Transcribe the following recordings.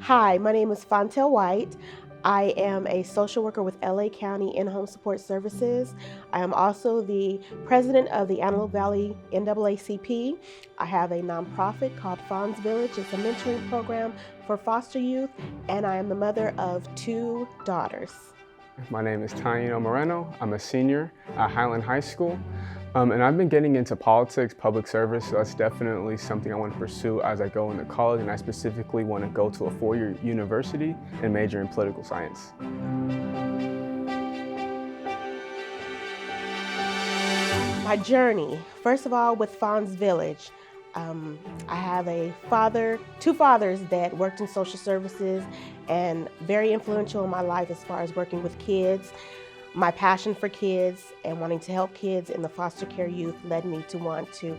Hi, my name is Fawntelle White. I am a social worker with LA County In-Home Support Services. I am also the president of the Antelope Valley NAACP. I have a nonprofit called Fawns Village. It's a mentoring program for foster youth, and I am the mother of 2 daughters. My name is Taino Moreno. I'm a senior at Highland High School. And I've been getting into politics, public service, so that's definitely something I want to pursue as I go into college, and I specifically want to go to a 4-year university and major in political science. My journey, first of all, with Fawns Village. I have 2 fathers that worked in social services and very influential in my life as far as working with kids. My passion for kids and wanting to help kids in the foster care youth led me to want to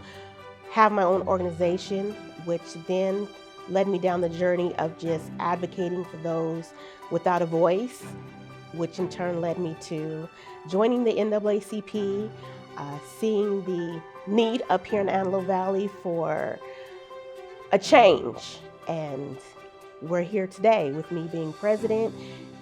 have my own organization, which then led me down the journey of just advocating for those without a voice, which in turn led me to joining the NAACP, seeing the need up here in Antelope Valley for a change. And we're here today with me being president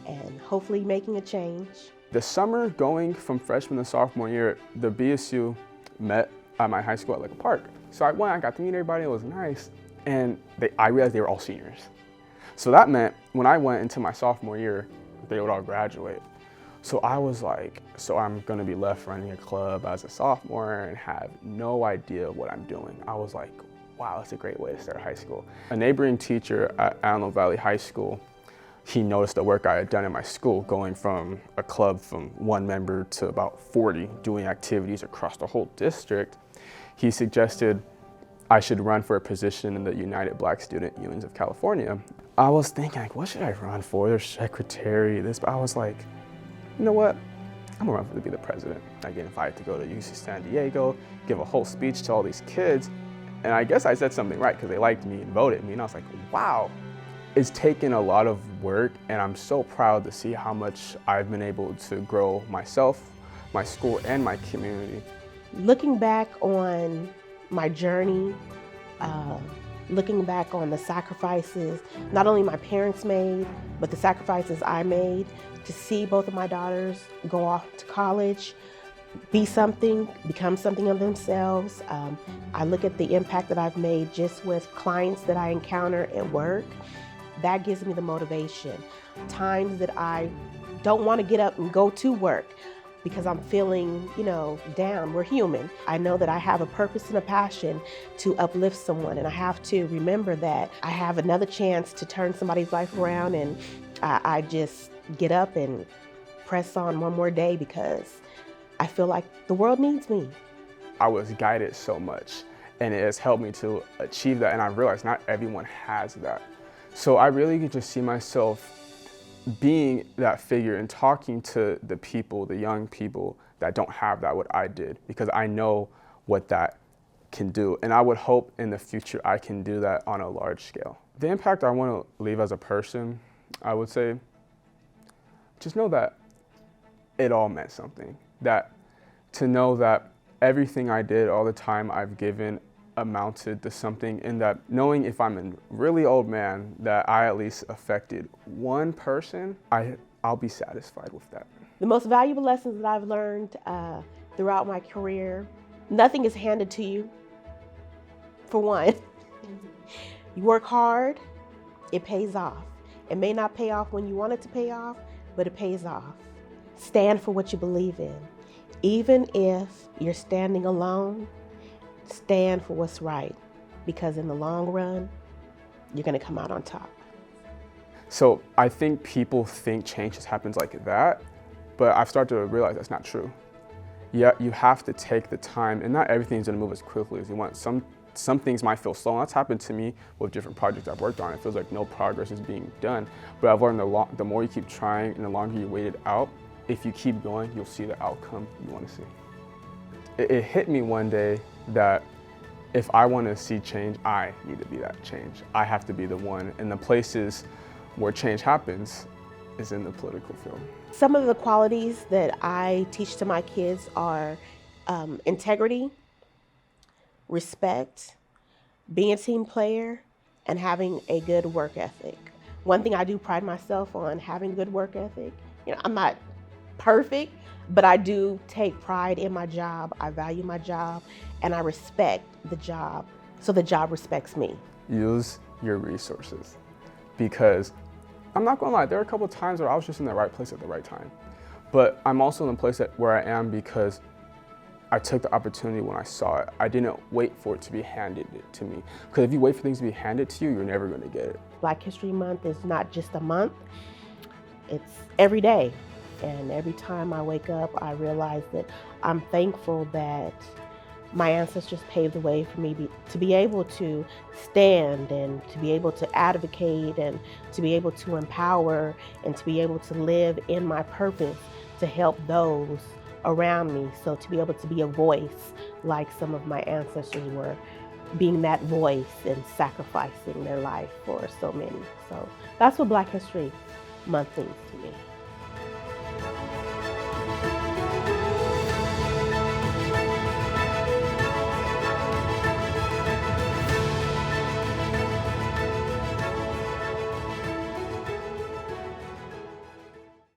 and hopefully making a change. The summer going from freshman to sophomore year, the BSU met at my high school at like a park. So I went, I got to meet everybody, it was nice. And I realized they were all seniors. So that meant when I went into my sophomore year, they would all graduate. So I was like, so I'm gonna be left running a club as a sophomore and have no idea what I'm doing. I was like, wow, that's a great way to start high school. A neighboring teacher at Antelope Valley High School, he noticed the work I had done in my school, going from a club from 1 member to about 40, doing activities across the whole district. He suggested I should run for a position in the United Black Student Unions of California. I was thinking, like, what should I run for? There's secretary, this, but I was like, you know what? I'm gonna run for to be the president. I get invited to go to UC San Diego, give a whole speech to all these kids. And I guess I said something right because they liked me and voted me. And I was like, wow. It's taken a lot of work, and I'm so proud to see how much I've been able to grow myself, my school, and my community. Looking back on my journey, looking back on the sacrifices not only my parents made, but the sacrifices I made to see both of my daughters go off to college, be something, become something of themselves. I look at the impact that I've made just with clients that I encounter at work. That gives me the motivation. Times that I don't want to get up and go to work because I'm feeling, down. We're human. I know that I have a purpose and a passion to uplift someone, and I have to remember that I have another chance to turn somebody's life around, and I just get up and press on one more day because I feel like the world needs me. I was guided so much, and it has helped me to achieve that, and I realized not everyone has that. So I really could just see myself being that figure and talking to the people, the young people that don't have that, what I did, because I know what that can do. And I would hope in the future I can do that on a large scale. The impact I want to leave as a person, I would say, just know that it all meant something. That to know that everything I did, all the time I've given, amounted to something, and that knowing if I'm a really old man that I at least affected one person, I'll be satisfied with that. The most valuable lessons that I've learned throughout my career, nothing is handed to you. For one, you work hard, it pays off. It may not pay off when you want it to pay off, but it pays off. Stand for what you believe in. Even if you're standing alone, stand for what's right, because in the long run, you're gonna come out on top. So I think people think change just happens like that, but I've started to realize that's not true. Yeah, you have to take the time, and not everything's gonna move as quickly as you want. Some things might feel slow, and that's happened to me with different projects I've worked on. It feels like no progress is being done, but I've learned the more you keep trying and the longer you wait it out, if you keep going, you'll see the outcome you wanna see. It hit me one day that if I want to see change, I need to be that change. I have to be the one. And the places where change happens is in the political field. Some of the qualities that I teach to my kids are integrity, respect, being a team player, and having a good work ethic. One thing I do pride myself on, having good work ethic. I'm not perfect, but I do take pride in my job. I value my job, and I respect the job, so the job respects me. Use your resources, because I'm not gonna lie, there are a couple of times where I was just in the right place at the right time. But I'm also in the place where I am because I took the opportunity when I saw it. I didn't wait for it to be handed to me. Because if you wait for things to be handed to you, you're never gonna get it. Black History Month is not just a month, it's every day. And every time I wake up, I realize that I'm thankful that my ancestors paved the way for me to be able to stand and to be able to advocate and to be able to empower and to be able to live in my purpose to help those around me. So to be able to be a voice like some of my ancestors were, being that voice and sacrificing their life for so many. So that's what Black History Month means to me.